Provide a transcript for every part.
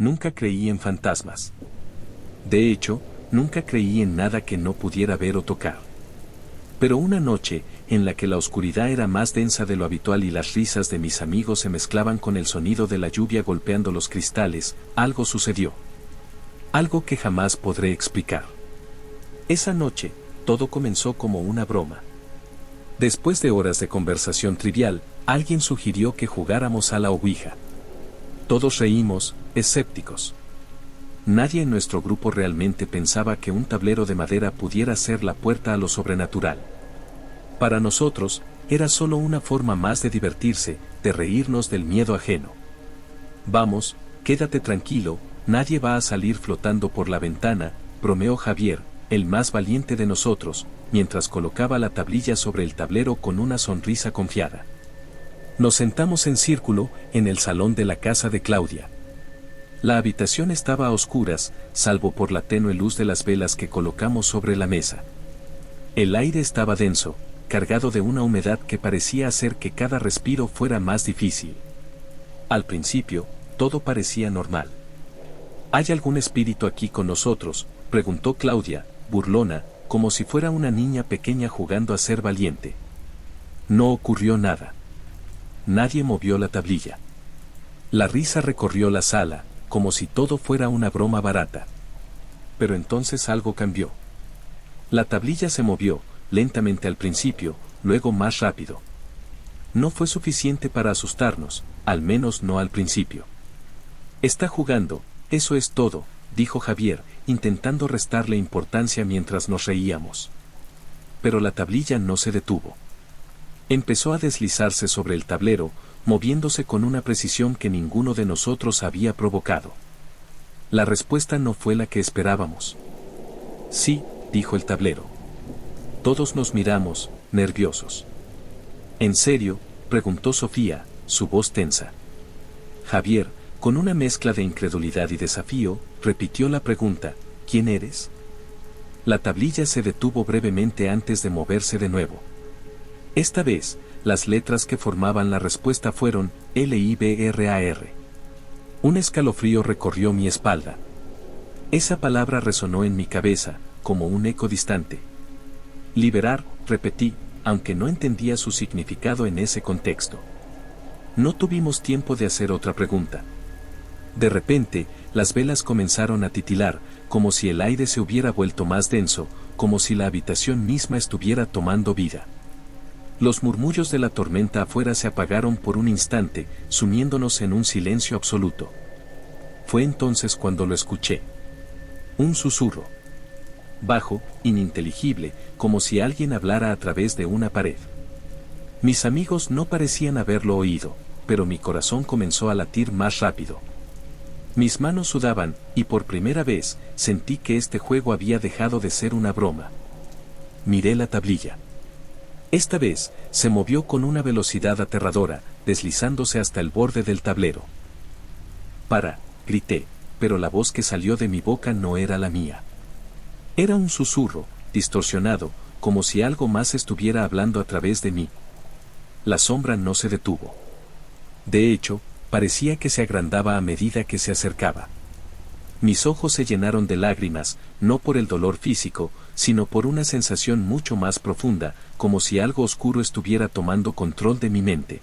Nunca creí en fantasmas. De hecho, nunca creí en nada que no pudiera ver o tocar. Pero una noche, en la que la oscuridad era más densa de lo habitual y las risas de mis amigos se mezclaban con el sonido de la lluvia golpeando los cristales, algo sucedió. Algo que jamás podré explicar. Esa noche, todo comenzó como una broma. Después de horas de conversación trivial, alguien sugirió que jugáramos a la ouija. Todos reímos, escépticos. Nadie en nuestro grupo realmente pensaba que un tablero de madera pudiera ser la puerta a lo sobrenatural. Para nosotros, era solo una forma más de divertirse, de reírnos del miedo ajeno. Vamos, quédate tranquilo, nadie va a salir flotando por la ventana, bromeó Javier, el más valiente de nosotros, mientras colocaba la tablilla sobre el tablero con una sonrisa confiada. Nos sentamos en círculo, en el salón de la casa de Claudia. La habitación estaba a oscuras, salvo por la tenue luz de las velas que colocamos sobre la mesa. El aire estaba denso, cargado de una humedad que parecía hacer que cada respiro fuera más difícil. Al principio, todo parecía normal. ¿Hay algún espíritu aquí con nosotros?, preguntó Claudia, burlona, como si fuera una niña pequeña jugando a ser valiente. No ocurrió nada. Nadie movió la tablilla. La risa recorrió la sala, como si todo fuera una broma barata. Pero entonces algo cambió. La tablilla se movió, lentamente al principio, luego más rápido. No fue suficiente para asustarnos, al menos no al principio. Está jugando, eso es todo, dijo Javier, intentando restarle importancia mientras nos reíamos. Pero la tablilla no se detuvo. Empezó a deslizarse sobre el tablero, moviéndose con una precisión que ninguno de nosotros había provocado. La respuesta no fue la que esperábamos. Sí, dijo el tablero. Todos nos miramos, nerviosos. ¿En serio?, preguntó Sofía, su voz tensa. Javier, con una mezcla de incredulidad y desafío, repitió la pregunta: ¿quién eres? La tablilla se detuvo brevemente antes de moverse de nuevo. Esta vez, las letras que formaban la respuesta fueron Librar. Un escalofrío recorrió mi espalda. Esa palabra resonó en mi cabeza, como un eco distante. Liberar, repetí, aunque no entendía su significado en ese contexto. No tuvimos tiempo de hacer otra pregunta. De repente, las velas comenzaron a titilar, como si el aire se hubiera vuelto más denso, como si la habitación misma estuviera tomando vida. Los murmullos de la tormenta afuera se apagaron por un instante, sumiéndonos en un silencio absoluto. Fue entonces cuando lo escuché. Un susurro. Bajo, ininteligible, como si alguien hablara a través de una pared. Mis amigos no parecían haberlo oído, pero mi corazón comenzó a latir más rápido. Mis manos sudaban, y por primera vez, sentí que este juego había dejado de ser una broma. Miré la tablilla. Esta vez, se movió con una velocidad aterradora, deslizándose hasta el borde del tablero. «Para», grité, pero la voz que salió de mi boca no era la mía. Era un susurro, distorsionado, como si algo más estuviera hablando a través de mí. La sombra no se detuvo. De hecho, parecía que se agrandaba a medida que se acercaba. Mis ojos se llenaron de lágrimas, no por el dolor físico, sino por una sensación mucho más profunda, como si algo oscuro estuviera tomando control de mi mente.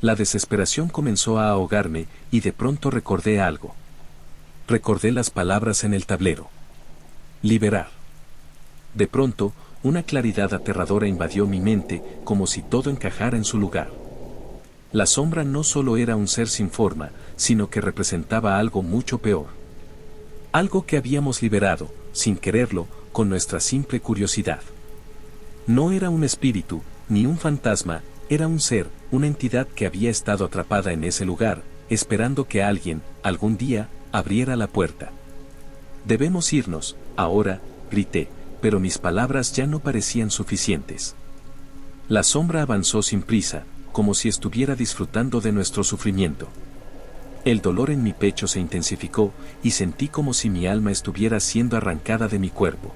La desesperación comenzó a ahogarme, y de pronto recordé algo. Recordé las palabras en el tablero. Liberar. De pronto, una claridad aterradora invadió mi mente, como si todo encajara en su lugar. La sombra no solo era un ser sin forma, sino que representaba algo mucho peor. Algo que habíamos liberado, sin quererlo, con nuestra simple curiosidad. No era un espíritu, ni un fantasma, era un ser, una entidad que había estado atrapada en ese lugar, esperando que alguien, algún día, abriera la puerta. «Debemos irnos, ahora», grité, pero mis palabras ya no parecían suficientes. La sombra avanzó sin prisa, como si estuviera disfrutando de nuestro sufrimiento. El dolor en mi pecho se intensificó, y sentí como si mi alma estuviera siendo arrancada de mi cuerpo.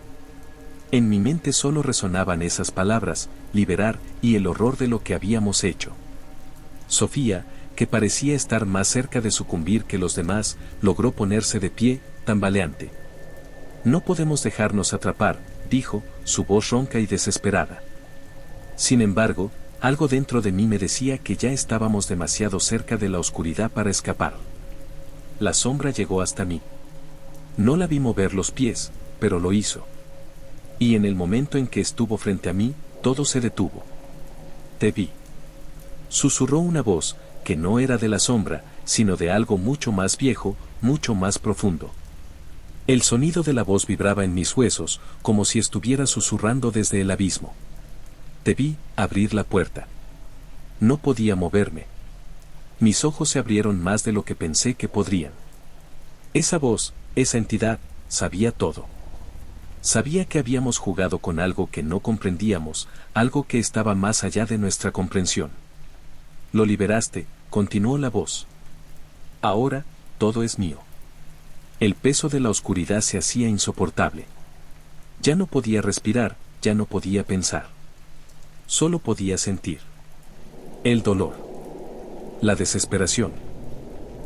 En mi mente solo resonaban esas palabras, liberar, y el horror de lo que habíamos hecho. Sofía, que parecía estar más cerca de sucumbir que los demás, logró ponerse de pie, tambaleante. No podemos dejarnos atrapar, dijo, su voz ronca y desesperada. Sin embargo, algo dentro de mí me decía que ya estábamos demasiado cerca de la oscuridad para escapar. La sombra llegó hasta mí. No la vi mover los pies, pero lo hizo. Y en el momento en que estuvo frente a mí, todo se detuvo. Te vi. Susurró una voz, que no era de la sombra, sino de algo mucho más viejo, mucho más profundo. El sonido de la voz vibraba en mis huesos, como si estuviera susurrando desde el abismo. Te vi abrir la puerta. No podía moverme. Mis ojos se abrieron más de lo que pensé que podrían. Esa voz, esa entidad, sabía todo. Sabía que habíamos jugado con algo que no comprendíamos, algo que estaba más allá de nuestra comprensión. Lo liberaste, continuó la voz. Ahora, todo es mío. El peso de la oscuridad se hacía insoportable. Ya no podía respirar, ya no podía pensar. Solo podía sentir. El dolor. La desesperación.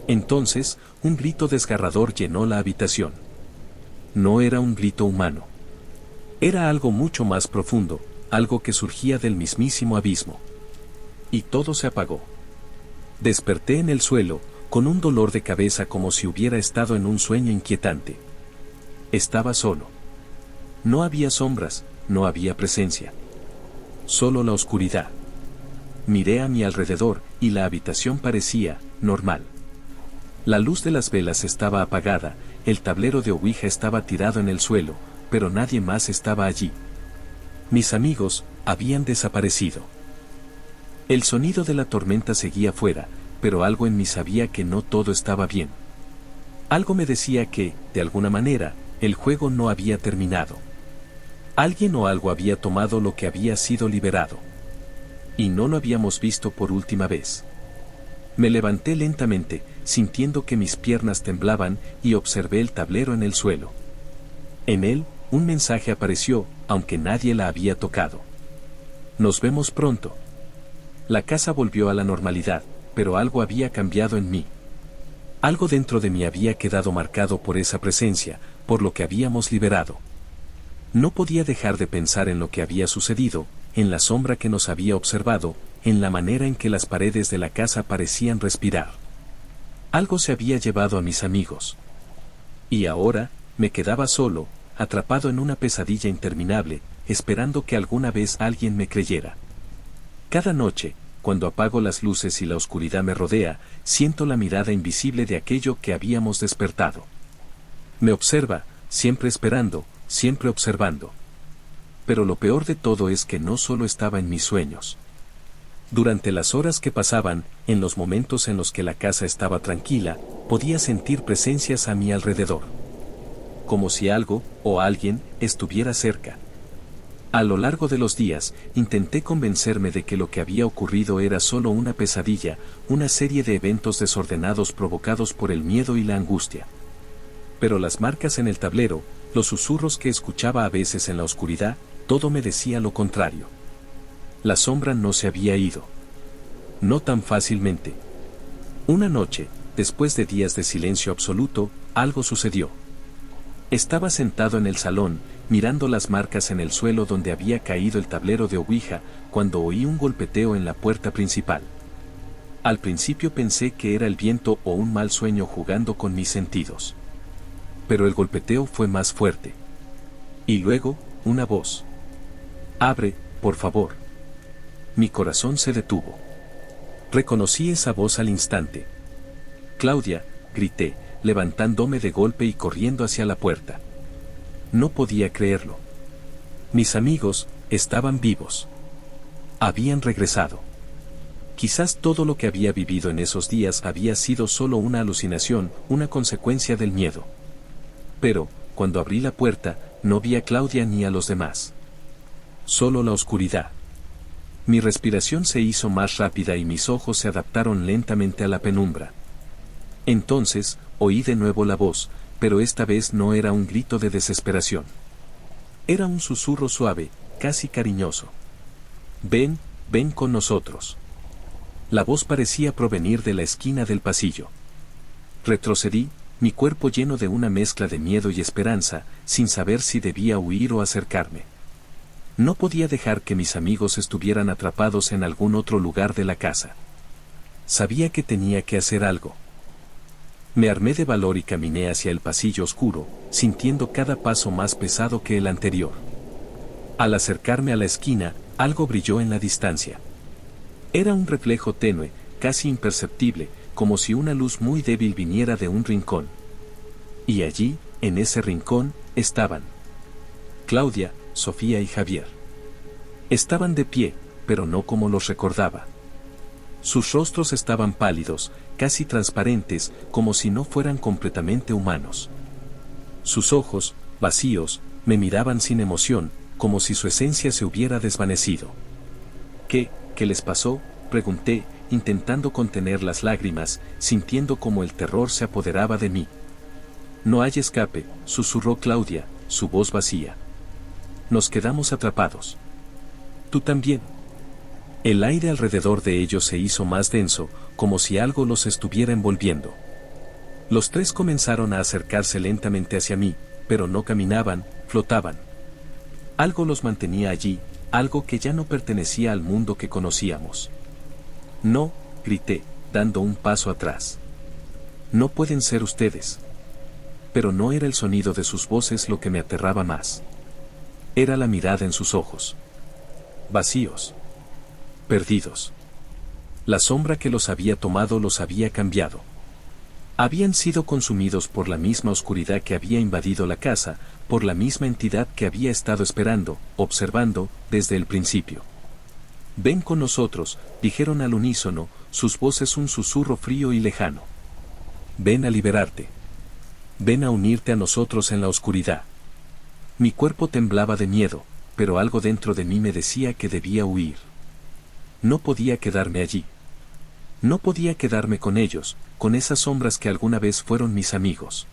Entonces, un grito desgarrador llenó la habitación. No era un grito humano. Era algo mucho más profundo, algo que surgía del mismísimo abismo. Y todo se apagó. Desperté en el suelo, con un dolor de cabeza como si hubiera estado en un sueño inquietante. Estaba solo. No había sombras, no había presencia. Solo la oscuridad. Miré a mi alrededor, y la habitación parecía normal. La luz de las velas estaba apagada, el tablero de Ouija estaba tirado en el suelo, pero nadie más estaba allí. Mis amigos habían desaparecido. El sonido de la tormenta seguía fuera, pero algo en mí sabía que no todo estaba bien. Algo me decía que, de alguna manera, el juego no había terminado. Alguien o algo había tomado lo que había sido liberado. Y no lo habíamos visto por última vez. Me levanté lentamente, sintiendo que mis piernas temblaban, y observé el tablero en el suelo. En él, un mensaje apareció, aunque nadie la había tocado. Nos vemos pronto. La casa volvió a la normalidad, pero algo había cambiado en mí. Algo dentro de mí había quedado marcado por esa presencia, por lo que habíamos liberado. No podía dejar de pensar en lo que había sucedido, en la sombra que nos había observado, en la manera en que las paredes de la casa parecían respirar. Algo se había llevado a mis amigos. Y ahora, me quedaba solo, atrapado en una pesadilla interminable, esperando que alguna vez alguien me creyera. Cada noche, cuando apago las luces y la oscuridad me rodea, siento la mirada invisible de aquello que habíamos despertado. Me observa, siempre esperando, siempre observando. Pero lo peor de todo es que no solo estaba en mis sueños. Durante las horas que pasaban, en los momentos en los que la casa estaba tranquila, podía sentir presencias a mi alrededor. Como si algo, o alguien, estuviera cerca. A lo largo de los días, intenté convencerme de que lo que había ocurrido era solo una pesadilla, una serie de eventos desordenados provocados por el miedo y la angustia. Pero las marcas en el tablero, los susurros que escuchaba a veces en la oscuridad, todo me decía lo contrario. La sombra no se había ido. No tan fácilmente. Una noche, después de días de silencio absoluto, algo sucedió. Estaba sentado en el salón, mirando las marcas en el suelo donde había caído el tablero de Ouija, cuando oí un golpeteo en la puerta principal. Al principio pensé que era el viento o un mal sueño jugando con mis sentidos. Pero el golpeteo fue más fuerte. Y luego, una voz. «Abre, por favor». Mi corazón se detuvo. Reconocí esa voz al instante. «Claudia», grité, levantándome de golpe y corriendo hacia la puerta. No podía creerlo. Mis amigos estaban vivos. Habían regresado. Quizás todo lo que había vivido en esos días había sido solo una alucinación, una consecuencia del miedo. Pero, cuando abrí la puerta, no vi a Claudia ni a los demás. Solo la oscuridad. Mi respiración se hizo más rápida y mis ojos se adaptaron lentamente a la penumbra. Entonces, oí de nuevo la voz, pero esta vez no era un grito de desesperación. Era un susurro suave, casi cariñoso. «Ven, ven con nosotros». La voz parecía provenir de la esquina del pasillo. Retrocedí, mi cuerpo lleno de una mezcla de miedo y esperanza, sin saber si debía huir o acercarme. No podía dejar que mis amigos estuvieran atrapados en algún otro lugar de la casa. Sabía que tenía que hacer algo. Me armé de valor y caminé hacia el pasillo oscuro, sintiendo cada paso más pesado que el anterior. Al acercarme a la esquina, algo brilló en la distancia. Era un reflejo tenue, casi imperceptible, como si una luz muy débil viniera de un rincón. Y allí, en ese rincón, estaban Claudia, Sofía y Javier. Estaban de pie, pero no como los recordaba. Sus rostros estaban pálidos, casi transparentes, como si no fueran completamente humanos. Sus ojos, vacíos, me miraban sin emoción, como si su esencia se hubiera desvanecido. ¿Qué les pasó?, pregunté, intentando contener las lágrimas, sintiendo como el terror se apoderaba de mí. No hay escape, susurró Claudia, su voz vacía. Nos quedamos atrapados. ¿Tú también? El aire alrededor de ellos se hizo más denso, como si algo los estuviera envolviendo. Los tres comenzaron a acercarse lentamente hacia mí, pero no caminaban, flotaban. Algo los mantenía allí, algo que ya no pertenecía al mundo que conocíamos. No, grité, dando un paso atrás. No pueden ser ustedes. Pero no era el sonido de sus voces lo que me aterraba más. Era la mirada en sus ojos. Vacíos. Perdidos. La sombra que los había tomado los había cambiado. Habían sido consumidos por la misma oscuridad que había invadido la casa, por la misma entidad que había estado esperando, observando, desde el principio. Ven con nosotros, dijeron al unísono, sus voces un susurro frío y lejano. Ven a liberarte. Ven a unirte a nosotros en la oscuridad. Mi cuerpo temblaba de miedo, pero algo dentro de mí me decía que debía huir. No podía quedarme allí. No podía quedarme con ellos, con esas sombras que alguna vez fueron mis amigos.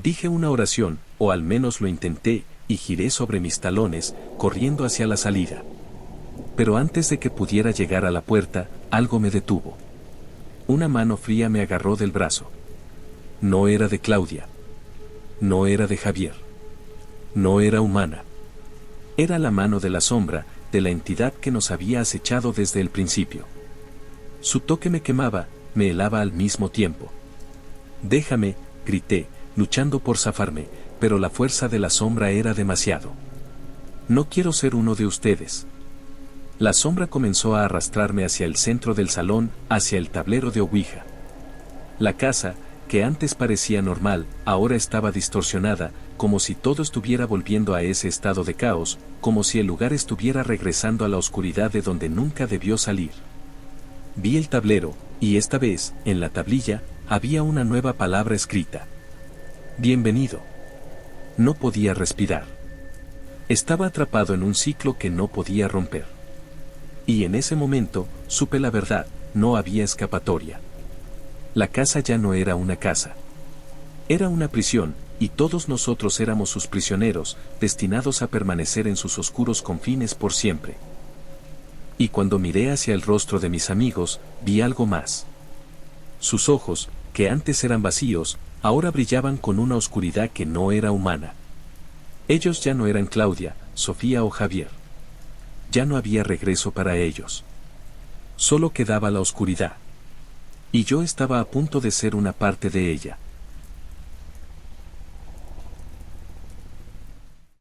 Dije una oración, o al menos lo intenté, y giré sobre mis talones, corriendo hacia la salida. Pero antes de que pudiera llegar a la puerta, algo me detuvo. Una mano fría me agarró del brazo. No era de Claudia. No era de Javier. No era humana. Era la mano de la sombra, de la entidad que nos había acechado desde el principio. Su toque me quemaba, me helaba al mismo tiempo. Déjame, grité, luchando por zafarme, pero la fuerza de la sombra era demasiado. No quiero ser uno de ustedes. La sombra comenzó a arrastrarme hacia el centro del salón, hacia el tablero de Ouija. La casa, que antes parecía normal, ahora estaba distorsionada, como si todo estuviera volviendo a ese estado de caos, como si el lugar estuviera regresando a la oscuridad de donde nunca debió salir. Vi el tablero, y esta vez, en la tablilla, había una nueva palabra escrita. Bienvenido. No podía respirar. Estaba atrapado en un ciclo que no podía romper. Y en ese momento, supe la verdad, no había escapatoria. La casa ya no era una casa. Era una prisión, y todos nosotros éramos sus prisioneros, destinados a permanecer en sus oscuros confines por siempre. Y cuando miré hacia el rostro de mis amigos, vi algo más. Sus ojos, que antes eran vacíos, ahora brillaban con una oscuridad que no era humana. Ellos ya no eran Claudia, Sofía o Javier. Ya no había regreso para ellos. Solo quedaba la oscuridad. Y yo estaba a punto de ser una parte de ella.